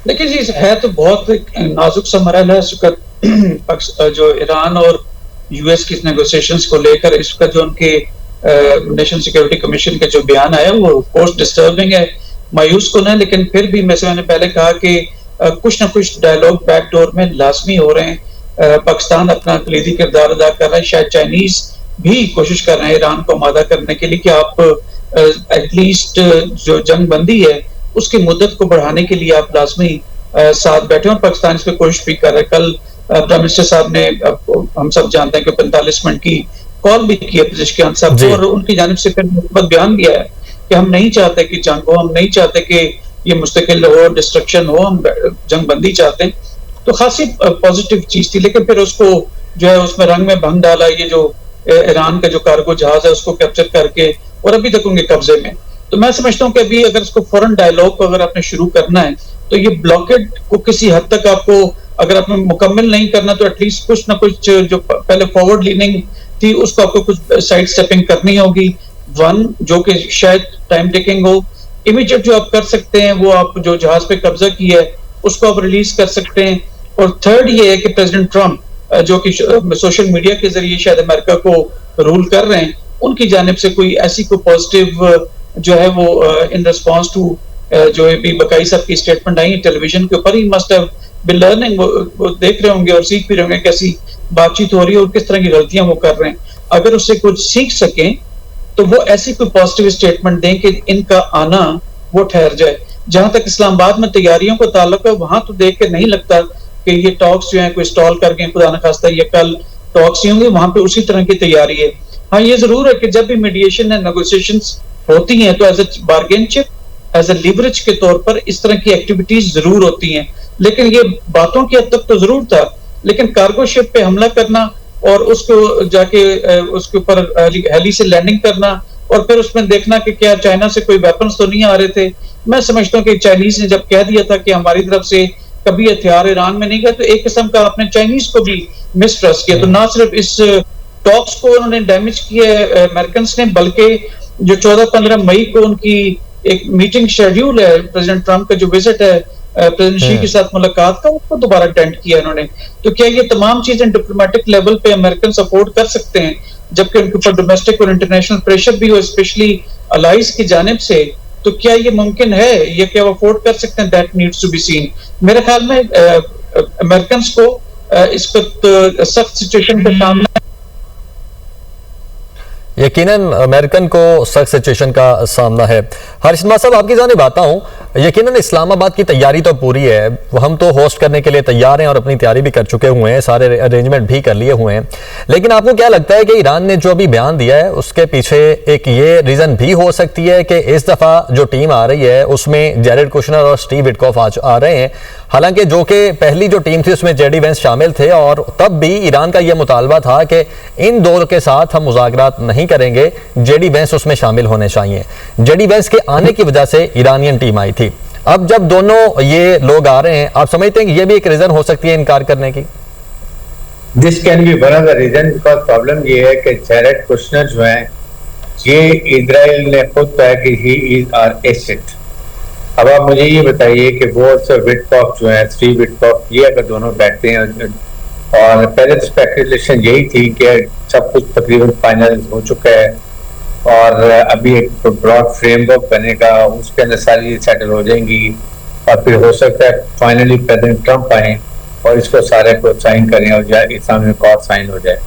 देखिए जी, है तो बहुत नाजुक सा मरहला है इसका। जो ईरान और यूएस की नेगोशिएशंस को लेकर इसका जो उनके नेशनल सिक्योरिटी कमीशन का जो बयान आया वो कोर्स डिस्टर्बिंग है, मायूस कुन है। लेकिन फिर भी मैंने पहले कहा कि कुछ ना कुछ डायलॉग बैकडोर में लाजमी हो रहे हैं। पाकिस्तान अपना कलीदी किरदार अदा कर रहा है, शायद चाइनीज भी कोशिश कर रहे हैं ईरान को आमादा करने के लिए कि आप एटलीस्ट जो जंग बंदी है उसकी मुद्दत को बढ़ाने के लिए आप लाजमी साथ बैठे और पाकिस्तान इस पर कोशिश भी कर रहे हैं। कल प्राइम मिनिस्टर साहब ने, हम सब जानते हैं कि 45 मिनट की कॉल भी की है पेजेशकियान साहब को, और उनकी जानिब से फिर बयान दिया है कि हम नहीं चाहते कि जंग हो, हम नहीं चाहते कि ये मुस्तकिल हो, डिस्ट्रक्शन हो, हम जंग बंदी चाहते हैं। तो खासी पॉजिटिव चीज थी। लेकिन फिर उसको जो है उसमें रंग में भंग डाला, ये जो ईरान का जो कार्गो जहाज है उसको कैप्चर करके, और अभी तक उनके कब्जे में। तो मैं समझता हूँ कि अभी अगर इसको फौरन डायलॉग को अगर आपने शुरू करना है तो ये ब्लॉकेड को किसी हद तक आपको, अगर आपने मुकम्मल नहीं करना तो एटलीस्ट कुछ ना कुछ जो पहले फॉरवर्ड लीनिंग थी उसको आपको कुछ साइड स्टेपिंग करनी होगी। वन, जो कि शायद टाइम टेकिंग हो। इमीडिएट जो आप कर सकते हैं वो आप जो जहाज पे कब्जा किया है उसको आप रिलीज कर सकते हैं। और थर्ड ये है कि प्रेसिडेंट ट्रंप जो कि सोशल मीडिया के जरिए शायद अमेरिका को रूल कर रहे हैं, उनकी जानिब से कोई ऐसी कोई पॉजिटिव जो है वो इन रिस्पॉन्स टू जो भी बकाई साहब की स्टेटमेंट आई है टेलीविजन के ऊपर, he must have been learning. वो देख रहे होंगे और सीख भी रहे होंगे कैसी बातचीत हो रही है और किस तरह की गलतियां वो कर रहे हैं। अगर उससे कुछ सीख सकें तो वो ऐसी कोई पॉजिटिव स्टेटमेंट दें कि इनका आना वो ठहर जाए। जहां तक इस्लामाबाद में तैयारियों का ताल्लुक है, वहां तो देख के नहीं लगता कि ये टॉक्स जो है कोई स्टॉल कर गए, खुदा न खास्ता ये कल टॉक्स ही होंगे, वहां पे उसी तरह की तैयारी है। हाँ, ये जरूर है कि जब भी मीडिएशन एंड नेगोशिएशंस होती हैं तो as a bargain chip, as a leverage के तौर पर इस तरह की एक्टिविटीज जरूर होती हैं। लेकिन ये बातों की हद तक तो जरूर था, लेकिन कार्गो शिप पे हमला करना और उसको जाके उसके ऊपर हेली से लैंडिंग करना और फिर उसमें देखना कि क्या चाइना से कोई वेपन्स तो नहीं आ रहे थे। मैं समझता हूँ कि चाइनीज ने जब कह दिया था कि हमारी तरफ से कभी हथियार ईरान में नहीं गए, तो एक किस्म का आपने चाइनीज को भी मिसट्रस्ट किया। तो ना सिर्फ इस टॉक्स को उन्होंने डैमेज किया अमेरिकन ने, बल्कि जो 14-15 मई को उनकी एक मीटिंग शेड्यूल है प्रेसिडेंट ट्रंप का जो विजिट है प्रेसिडेंट शी के साथ मुलाकात का, उसको दोबारा टेंट किया इन्होंने। तो क्या ये तमाम चीजें डिप्लोमेटिक लेवल पे अमेरिकन सपोर्ट कर सकते हैं जबकि उनके ऊपर डोमेस्टिक और इंटरनेशनल प्रेशर भी हो, स्पेशली अलाइज की जानिब से? तो क्या ये मुमकिन है, ये क्या वो अफोर्ड कर सकते हैं? That needs to be seen. मेरे ख्याल में अमेरिकन को इस वक्त सख्त सिचुएशन का सामना, यकीनन अमेरिकन को सख्त सिचुएशन का सामना है। हर्ष साहब, आपकी जानिब आता हूं। यकीनन इस्लामाबाद की तैयारी तो पूरी है, हम तो होस्ट करने के लिए तैयार हैं और अपनी तैयारी भी कर चुके हुए हैं, सारे अरेंजमेंट भी कर लिए हुए हैं। लेकिन आपको क्या लगता है कि ईरान ने जो अभी बयान दिया है उसके पीछे एक ये रीजन भी हो सकती है कि इस दफा जो टीम आ रही है उसमें जेरेड कुशनर और स्टीव विटकॉफ आज आ रहे हैं? हालांकि जो कि पहली जो टीम थी उसमें जेडी वेंस शामिल थे और तब भी ईरान का यह मुतालबा था कि इन दो के साथ हम मुज़ाकरात नहीं करेंगे, जेडी वेंस उसमें शामिल होने चाहिए। जेडी वेंस के आने की वजह से ईरानियन टीम आई थी। अब जब दोनों ये लोग आ रहे हैं, आप समझते हैं कि ये भी एक रीजन हो सकती है इनकार करने की? This can be one of the reason, because problem ये है कि जेरेड कुशनर जो है, ये इजराइल ने खुद कहा कि ही इज आवर एसेट। अब आप मुझे ये बताइए कि वो विटकॉफ जो है, स्टीव विटकॉफ, ये अगर दोनों बैठते हैं, और पहले तो स्पेकुलेशन यही थी कि सब कुछ तकरीबन फाइनल हो चुका है और अभी एक ब्रॉड फ्रेमवर्क बनेगा, उसके अंदर सारी सेटल हो जाएंगी और फिर हो सकता है फाइनली प्रेसिडेंट ट्रंप आए और इसको सारे को साइन करें और इस्लामिक कॉर्ड साइन हो जाए।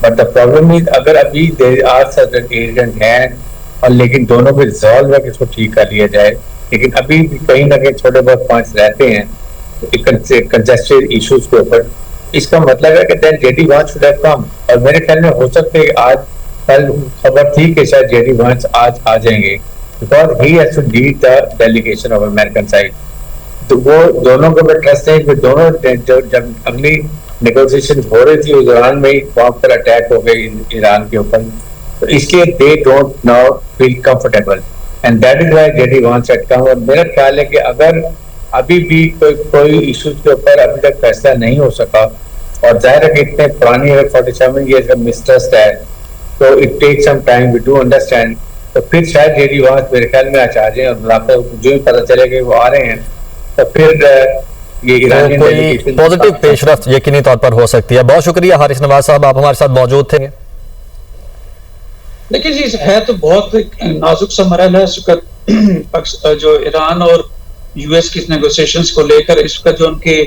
बट द प्रॉब्लम इज, अगर अभी देयर आर सर्टेन एजेंट हैं और लेकिन दोनों को रिजॉल्व है कि इसको ठीक कर लिया जाए, लेकिन अभी भी कहीं ना कहीं छोटे बहुत पॉइंट्स रहते हैं कंजेस्टेड इश्यूज के ऊपर। इसका मतलब है कि देन जेडी वांस शुड हैव कम, और मेरे ख्याल में हो सकता है कि आज कल खबर थी कि शायद जेडी वांस आज आ जाएंगे, because he has to lead the delegation of American side. तो वो दोनों को मैं ट्रस्ट है कि दोनों जब अगली नेगोशिएशन हो रही थी उस दौरान में ही वहां पर अटैक हो गई ईरान के ऊपर, तो इसलिए they don't now feel comfortable and that is why JD वांस टू कम। और मेरा ख्याल है कि अगर अभी भी कोई इश्यूज के ऊपर अभी तक फैसला नहीं हो सका, और जाहिर है कि इतने पुरानी 47 ईयर्स का मिसट्रस्ट है, तो it take some time, we do understand. तो फिर शायद जेडी वांस मेरे ख्याल में आचार्य और आपको जो भी पता चले कि वो आ रहे हैं तो फिर ये ईरानियन कोई डेलीगेशन पॉजिटिव पेशरफ्त यकीनी तौर पर हो सकती है। बहुत शुक्रिया हारिस नवाज साहब, आप हमारे साथ मौजूद थे। देखिए जी, है तो बहुत नाजुक सा मरहला है इसका जो ईरान और यूएस की नेगोशिएशंस को लेकर इसका जो उनके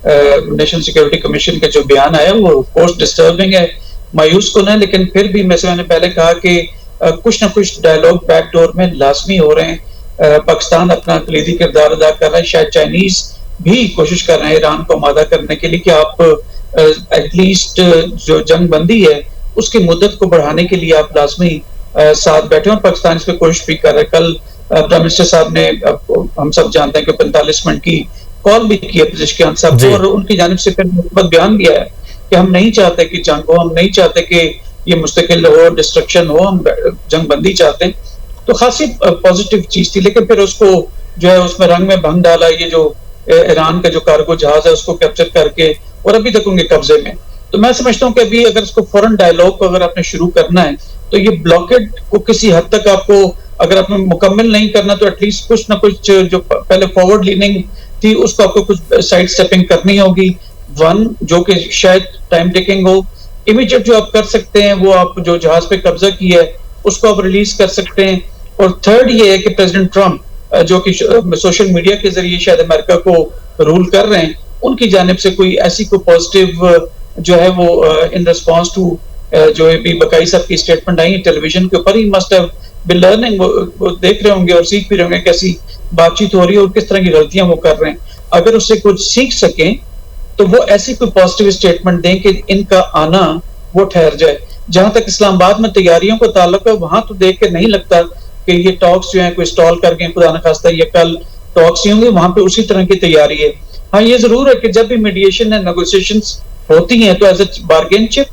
नेशनल सिक्योरिटी कमीशन का जो बयान आया वो पोस्ट डिस्टर्बिंग है, मायूस कुन है। लेकिन फिर भी मैंने पहले कहा कि कुछ ना कुछ डायलॉग बैकडोर में लाजमी हो रहे हैं। पाकिस्तान अपना कलीदी किरदार अदा कर रहा है, शायद चाइनीज भी कोशिश कर रहे हैं ईरान को आमादा करने के लिए कि आप एटलीस्ट जो जंग बंदी है उसकी मुद्दत को बढ़ाने के लिए आप लाजमी साथ बैठे, और पाकिस्तान इस पर कोशिश भी कर रहे हैं। कल प्राइम मिनिस्टर साहब ने, हम सब जानते हैं कि 45 मिनट की कॉल भी की है पेजेशकियान साहब को, और उनकी जानिब से फिर मुस्बत बयान दिया है कि हम नहीं चाहते कि जंग हो, हम नहीं चाहते कि ये मुस्तकिल हो, डिस्ट्रक्शन हो, हम जंग बंदी चाहते हैं। तो खासी पॉजिटिव चीज थी, लेकिन फिर उसको जो है उसमें रंग में भंग डाला, ये जो ईरान का जो कार्गो जहाज है उसको कैप्चर करके, और अभी तक उनके कब्जे में। तो मैं समझता हूं कि अभी अगर इसको फौरन डायलॉग को अगर आपने शुरू करना है तो ये ब्लॉकेड को किसी हद तक आपको, अगर आपने मुकम्मल नहीं करना तो एटलीस्ट कुछ ना कुछ जो पहले फॉरवर्ड लीनिंग थी उसको आपको कुछ साइड स्टेपिंग करनी होगी। वन, जो कि शायद टाइम टेकिंग हो। इमीडिएट जो आप कर सकते हैं वो आप जो जहाज पे कब्जा किया है उसको आप रिलीज कर सकते हैं। और थर्ड ये है कि प्रेसिडेंट ट्रंप जो कि सोशल मीडिया के जरिए शायद अमेरिका को रूल कर रहे हैं, उनकी जानिब से कोई ऐसी कोई पॉजिटिव जो है वो इन रिस्पॉन्स टू जो भी बकाई साहब की स्टेटमेंट आई टेलीविजन के ऊपर, he must have been learning, वो देख रहे होंगे और सीख भी रहे होंगे कैसी बातचीत हो रही है और किस तरह की गलतियां वो कर रहे हैं। अगर उससे कुछ सीख सकें तो वो ऐसी कोई पॉजिटिव स्टेटमेंट दें कि इनका आना वो ठहर जाए। जहां तक इस्लामाबाद में तैयारियों का ताल्लुक है, वहां तो देख के नहीं लगता कि ये टॉक्स जो है कोई स्टॉल करके खुदा न खास्ता ये कल टॉक्स ही होंगे, वहां पे उसी तरह की तैयारी है। हाँ, ये जरूर है कि जब भी मीडिएशन एंड नेगोशिएशंस होती हैं तो as a bargain chip,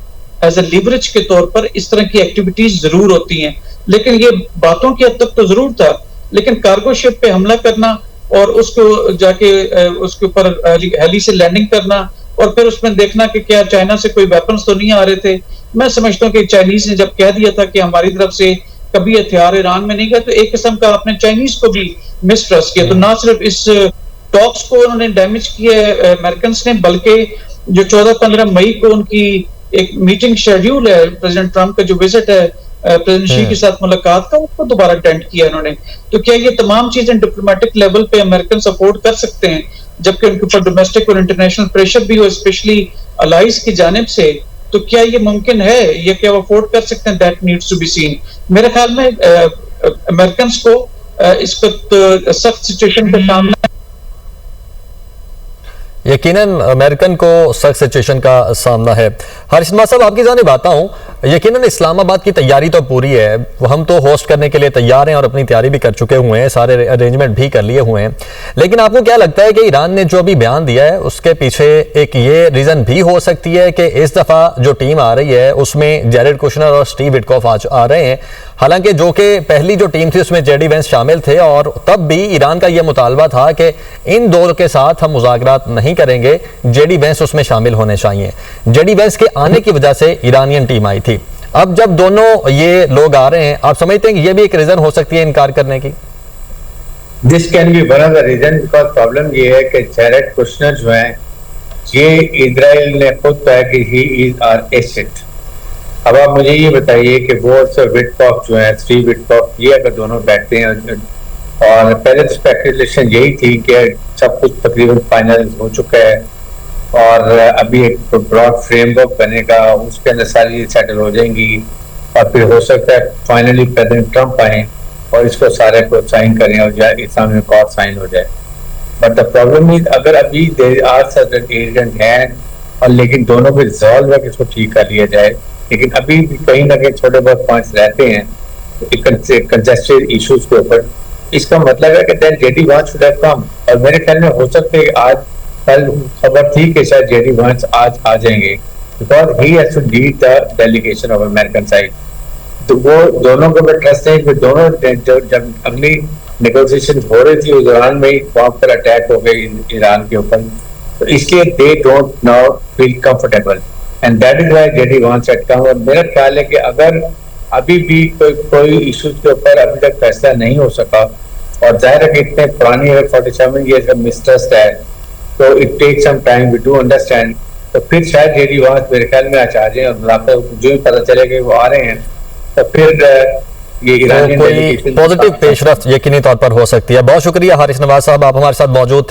as a leverage के तौर पर इस तरह की एक्टिविटीज जरूर होती हैं। लेकिन ये बातों की हद तक तो जरूर था, लेकिन कार्गो शिप पे हमला करना और उसको जाके उसके ऊपर हेली से लैंडिंग करना और फिर उसमें देखना कि क्या चाइना से कोई वेपन्स तो नहीं आ रहे थे। मैं समझता हूँ कि चाइनीज ने जब कह दिया था कि हमारी तरफ से कभी हथियार ईरान में नहीं गए, तो एक किस्म का आपने चाइनीज को भी मिसट्रस्ट किया। तो ना सिर्फ इस टॉक्स को उन्होंने डैमेज किया अमेरिकन ने, बल्कि जो 14-15 मई को उनकी एक मीटिंग शेड्यूल है, प्रेसिडेंट ट्रंप का जो विजिट है प्रेसिडेंट शी के साथ मुलाकात का, उसको दोबारा अटेंड किया इन्होंने। तो क्या ये तमाम चीजें डिप्लोमेटिक लेवल पे अमेरिकन सपोर्ट कर सकते हैं, जबकि उनके ऊपर डोमेस्टिक और इंटरनेशनल प्रेशर भी हो, स्पेशली अलाइज की जानिब से? तो क्या ये मुमकिन है, ये क्या वो अफोर्ड कर सकते हैं? That needs to be seen. मेरे ख्याल में अमेरिकन को इस पर सख्त सिचुएशन का सामना, यकीनन अमेरिकन को सख्त सिचुएशन का सामना है। हारिस नवाज साहब, आपकी जानिब आता हूं, यकीनन इस्लामाबाद की तैयारी तो पूरी है, हम तो होस्ट करने के लिए तैयार हैं और अपनी तैयारी भी कर चुके हुए हैं, सारे अरेंजमेंट भी कर लिए हुए हैं। लेकिन आपको क्या लगता है कि ईरान ने जो अभी बयान दिया है उसके पीछे एक ये रीजन भी हो सकती है कि इस दफा जो टीम आ रही है उसमें जैरेड कुशनर और स्टीव विटकॉफ आ रहे हैं, हालांकि जो कि पहली जो टीम थी उसमें जेडी वेंस शामिल थे और तब भी ईरान का यह मुतालबा था कि इन दो के साथ हम मुज़ाकरात नहीं करेंगे, जेडी वेंस उसमें शामिल होने चाहिए। जेडी वेंस के आने की वजह से ईरानियन टीम आई थी। अब जब दोनों ये लोग आ रहे हैं, आप समझते हैं कि ये भी एक रीजन हो सकती है इनकार करने की? This can be one of the reason, because problem ये है कि जैरेड कुशनर जो है, ये इजराइल ने खुद कहा कि ही इज आवर एसेट। अब आप मुझे ये बताइए कि वो विटकॉफ जो है, स्टीव विटकॉफ, ये अगर दोनों बैठते हैं, और पहले तो स्पेकुलेशन यही थी कि सब कुछ तकरीबन फाइनल हो चुका है और अभी एक ब्रॉड फ्रेमवर्क बनेगा, उसके अंदर सारी सेटल हो जाएंगी और फिर हो सकता है फाइनली प्रेसिडेंट ट्रंप आए और इसको सारे को साइन करें और इस्लामिक कॉर्ड साइन हो जाए। बट द प्रॉब्लम इज, अगर अभी देयर आर सर्टेन एजेंट हैं और लेकिन दोनों को रिजॉल्व है कि इसको ठीक कर लिया जाए, लेकिन अभी भी कहीं ना कहीं छोटे बहुत पॉइंट्स रहते हैं कंजेस्टेड इश्यूज के ऊपर। इसका मतलब है कि देन जेडी वांस शुड हैव कम, और मेरे ख्याल में हो सकता है कि आज कल खबर थी कि शायद जेडी वांस आज आ जाएंगे, because he has to lead the delegation of American side. तो वो दोनों को मैं ट्रस्ट है कि दोनों जब अगली नेगोशिएशन हो रही थी उस दौरान में वहां पर अटैक हो गए ईरान के ऊपर, तो इसलिए they don't now feel comfortable and that is why JD वांस हैड कम। और मेरा ख्याल है कि अगर अभी भी कोई इश्यूज के ऊपर अभी तक फैसला नहीं हो सका, और जाहिर है कि इतने पुरानी 47 ईयर्स का मिसट्रस्ट है, तो it take some time, we do understand. तो फिर शायद जेडी वांस मेरे ख्याल में आ जाए, और मुलाकात जो ही पता चले कि वो आ रहे हैं, तो फिर ये तो कोई पॉजिटिव पेशरफ्त यकीनी तौर पर हो सकती है। बहुत शुक्रिया हारिस नवाज साहब, आप हमारे साथ मौजूद थे।